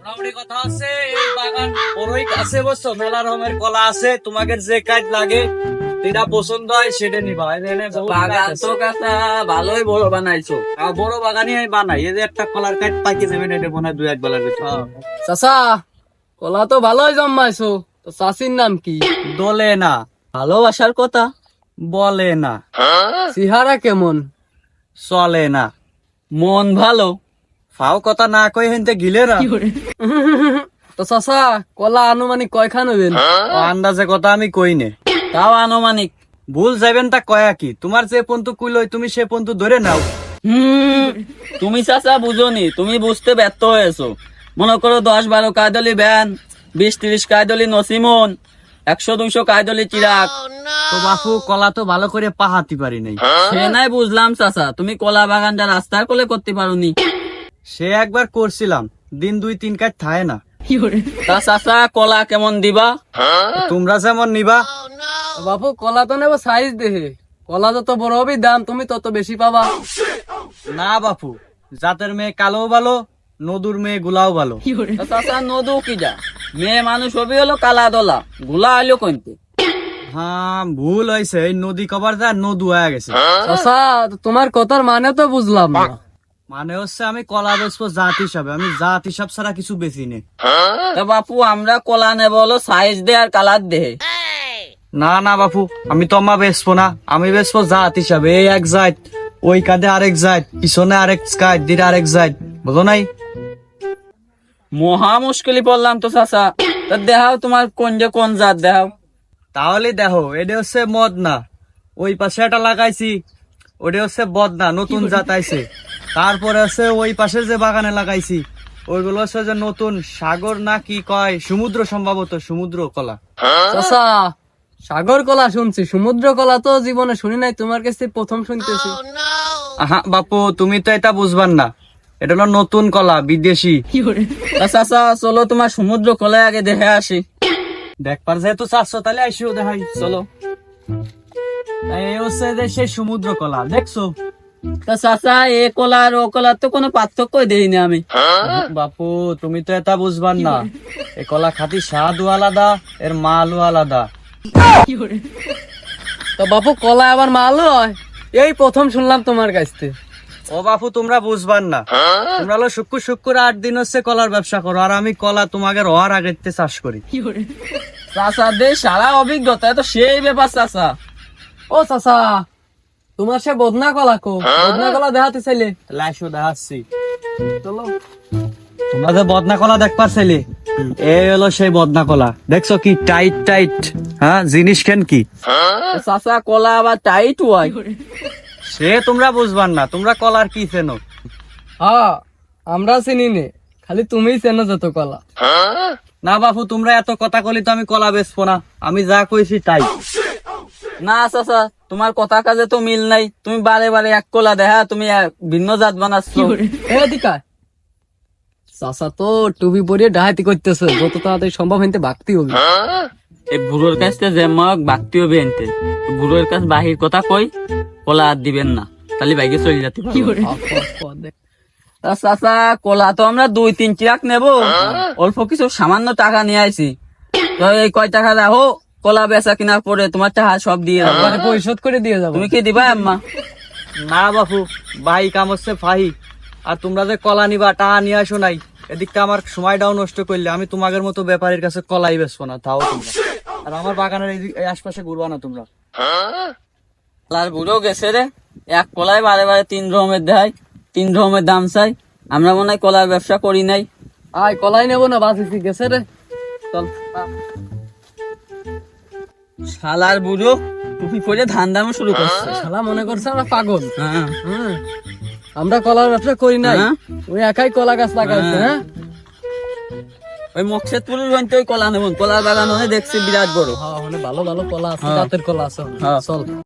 মোটামুটি কথা আছে, এই বাগান বড়ই আছে, বুঝছো? মেলা রকমের কলা আছে, তোমাদের যে কাজ লাগে যেটা পছন্দ হয় সেটা নিবা। এখানে বহুত বাগান গাছ তো আছে। কাকা ভালোই বড় বানাইছো। আর বড় বাগানই আমি বানাই। এই যে একটা কলার কাঠ পাইকে যাবেন, এটা মনে হয় 2-1 বেলার ভিতর। চাচা, কলা তো ভালোই জন্মাইছো, তো চাষির নাম কি? দোলে না, ভালোবাসার কথা। বলে না, চেহারা কেমন? চলে না, মন ভালো। ফাও কথা না কই হেনতে গিলে না। তো চাচা, কলা আনুমানিক কয়খান হইবেন? ও আন্দাজে কথা আমি কই নে। তাও আনুমানিক। ভুল যাবেন তা কয়া কি, তোমার যে পন্তু কুইলই তুমি সে পন্তু ধরে নাও। তুমি চাচা বুঝোনি, তুমি বুঝতে ব্যর্থ হয়েছো। মনে করো 10-12 কায়দলি ব্যান, 20-30 কায়দলি নসিমন, 100-200 কায়দলি চিরাগ। তো বাপু, কলা তো ভালো করে পাহাতি পারি নাই। সে নাই বুঝলাম চাচা, তুমি কলা বাগানটা রাস্তার কোলে করতে পারোনি। সে একবার করছিলাম, দিন 2-3 কাজ থায় না। তা চাচা কলা কেমন দিবা? তোমরা যেমন নিবা। বাপু, কলা তো নেবো সাইজ দেখে। কলা যত বড় হবে দাম তুমি তত বেশি পাবা। না বাপু, জাতের মেয়ে কালো ভালো, নদুর মেয়ে গুলাও ভালো। তা চাচা নদু কি যা, মেয়ে মানুষ হবি হলো কালা দলা, গুলা হইলো কইতে। হ্যাঁ, ভুল হয়েছে, এই নদী কবার যা নদু হয়ে গেছে। চাচা, তো তোমার কথার মানে তো বুঝলাম না। মানে হচ্ছে আমি কলা বেচবো জাত হিসাবে, আমি জাত হিসাব ছাড়া কিছু বেশি নেই। তা বাপু আমরা কলা নেবো হলো সাইজ দে আর কালার দে। না না বাপু, আমি তো মা বেচবো না, আমি বেচবো জাত হিসাবে। এই এক জাত, ওই কাঁধে আরেক জাত, পিছনে আরেক কাঁধ, দিকে আরেক জাত, বুঝো নাই? মহা মুশকিলি পড়লাম তো চাচা। তা দেখাও তোমার কোন যে কোন জাত দেখাও। তাহলে দেখো, এটা হচ্ছে মদনা, ওই পাশে একটা লাগাইছি, ওটা হচ্ছে বদনা, নতুন জাত আইছে। তারপরে হচ্ছে ওই পাশে যে বাগানে লাগাইছি, ওইগুলো হচ্ছে যে নতুন সাগর না কি কয়, সমুদ্র, সম্ভবত সমুদ্র কলা। চাচা, সাগর কলা শুনছি, সমুদ্র কলা তো জীবনে শুনি নাই, তোমার কাছে প্রথম শুনতেছি। আহা বাপু, তুমি তো এটা বুঝবার না, এটা হলো নতুন কলা, বিদেশি। তা চাচা চলো তোমার সমুদ্র কলা আগে দেখে আসি। দেখবার যেহেতু চাচ্ছ, তাহলে আইসিও দেখাই, চলো। এই হচ্ছে যে সেই সমুদ্র কলা, দেখছো? তা চাচা এ কলা আর ও কলার তো কোনো পার্থক্য দেইনি আমি। বাপু, তুমি তো এটা বুঝবার না, এই কলা খাতি স্বাদও আলাদা, এর মালও আলাদা। তো বাপু, কলা আবার মালও হয়? এই প্রথম শুনলাম তোমার কাছ থেকে। ও বাপু, তোমরা বুঝবার না, তোমরা হলো শুক্র শুক্র 8 দিন হচ্ছে কলার ব্যবসা করো, আর আমি কলা তোমাকে হওয়ার আগে চাষ করি। চাচা দে সারা অভিজ্ঞতা তো সেই ব্যাপার চাচা। ও চাচা, তোমার সে বদনা কলা কো? বদনা কলা দেখাতে চাইলে লাইসো দেখাচ্ছি, চলো। তোমরা যে বদনা কলা দেখবার চাইলে, এই হলো সেই বদনা কলা, দেখছো কি টাইট টাইট? হ্যাঁ, জিনিস কেন কি? তা চাচা কলা আবার টাইট হয়? সে তোমরা বুঝবার না, তোমরা কলার কি চেনো? হ্যাঁ, আমরা চিনি নে, খালি তুমিই চেনো যত কলা। না বাপু, তোমরা এত কথা কলি তো আমি কলা বেচবো না, আমি যা কইছি তাই। না চাচা, তোমার কথা কাজে তো মিল নাই। তুমি বারে বারে এক কলা দেখা, তুমি ভিন্ন জাত বানাচ্ছ। এদিকা চাচা তো টুপি পরিয়ে ডাহাতি করতেছে, যত তাড়াতাড়ি সম্ভব হইতে বাগতি হবে। এই বুড়োর কাছ থেকে যে মগ বাগতি হবে এনতে, বুড়োর কাছ বাহির কথা কই কলা আর দিবেন না, তাহলে বাইকে চলে যেতে পারবো। তা চাচা কলা তো আমরা 2-3 ট্রাক নেবো, অল্প কিছু সামান্য টাকা নিয়ে আইছি। তো এই কয় টাকা রাখো, কলা বেচা কিনার পরে তোমার টাকা সব দিয়ে দেবো। একবারে পরিশোধ করে দিয়ে যাবো। তুমি কি দিবা আম্মা? না বাপু, ভাই কাম হচ্ছে ফাহি, আর তোমরা যে কলা নিবা টাকা নিয়ে আসো নাই, এদিকটা আমার সময়টাও নষ্ট করলে, আমি তোমাদের মতো ব্যাপারীর কাছে কলাই বেচবো না, তাও তোমরা। আর আমার বাগানের এই আশপাশে ঘুরবা না তোমরা। কলার বুড়ো গেছে রে, এক কলাই বারে বারে 3 রকমের দেয়, 3 রকমের দাম চাই। আমরা মনে হয় কলার ব্যবসা করি নাই। আয়, কলাই নেবো না, বাঁচিছি গেছে রে, চল। শালার বুড়ো টুপি পরে ধান দামও শুরু করছে। শালা মনে করছে আমরা পাগল। হ্যাঁ হ্যাঁ, আমরা কলার ব্যবসা করি নাই, হ্যাঁ? ওই একাই কলা গাছ লাগাইছে। হ্যাঁ। হ্যাঁ, ওই মকসেদপুরের ওই কলা নেব, কলার বাগান দেখছি বিরাট বড়। হ্যাঁ, ভালো ভালো কলা আছে, হ্যাঁ। জাতের কলা আছে। হ্যাঁ। চল।